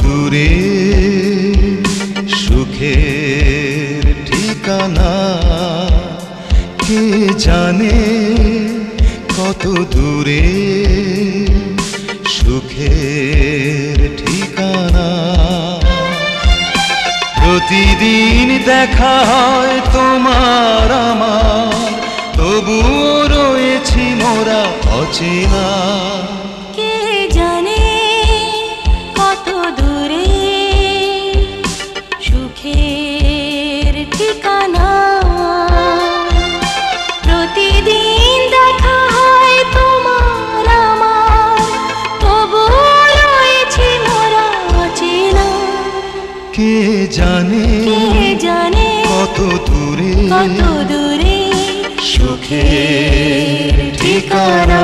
দূরে সুখের ঠিকানা কে জানে কত দূরে সুখের ঠিকানা প্রতিদিন দেখা হয় তোমার আমার তবুও রয়েছি মোরা অচেনা কে জানে কত দূরে সুখের ঠিকানা প্রতিদিন দেখা হয় তোমার আমার তবুও রয়েছি মোরা অচেনা কে জানে কত দূরে সুখের ঠিকানা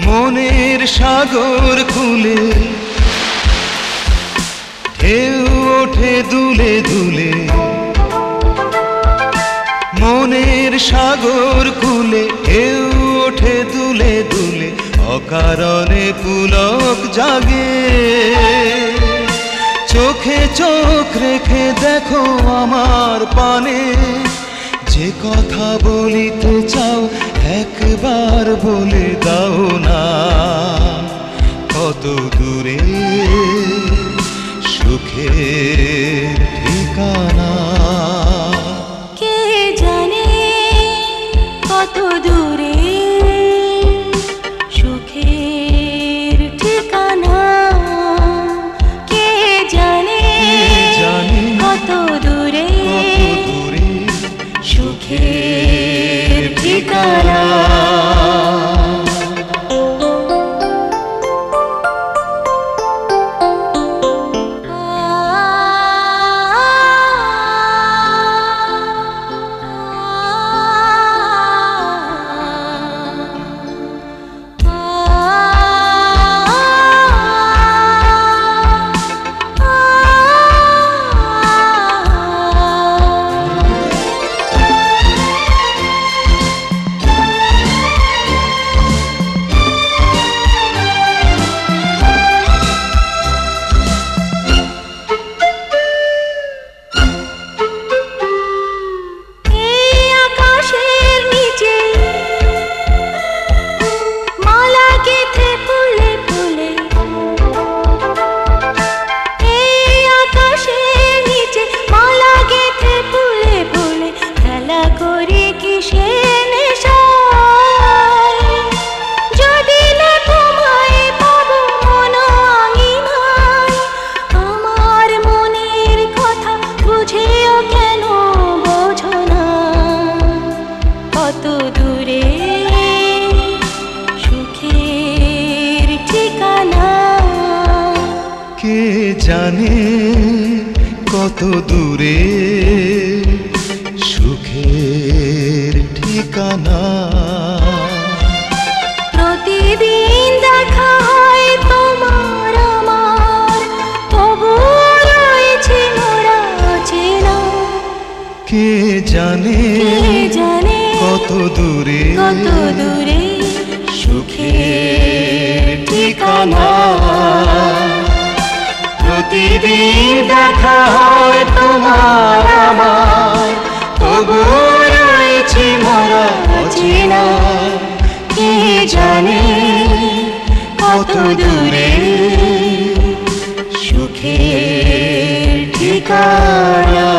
মনের সাগর খুলে ঢেউ ওঠে দুলে দুলে মনের সাগর খুলে ঢেউ ওঠে দুলে দুলে অকারণে পুলক জাগে চোখে চোখ রেখে দেখো আমার পানে যে কথা বলিতে চাও একবার বলে দাও না কত দূরে সুখের ঠিকানা কে জানে কত দূরে সুখের ঠিকানা কে জানে কত দূরে সুখের ঠিকানা কে জানে কত দূরে সুখের ঠিকানা প্রতিদিন দেখা হয় তোমার আমার তবুও রয়েছে মোরা অচেনা কে জানে কত দূরে সুখের ঠিকানা প্রতিদিন দেখা হয় তোমার আমার তবুও রয়েছি মোরা অচেনা কে জানে কত দূরে সুখের ঠিকানা।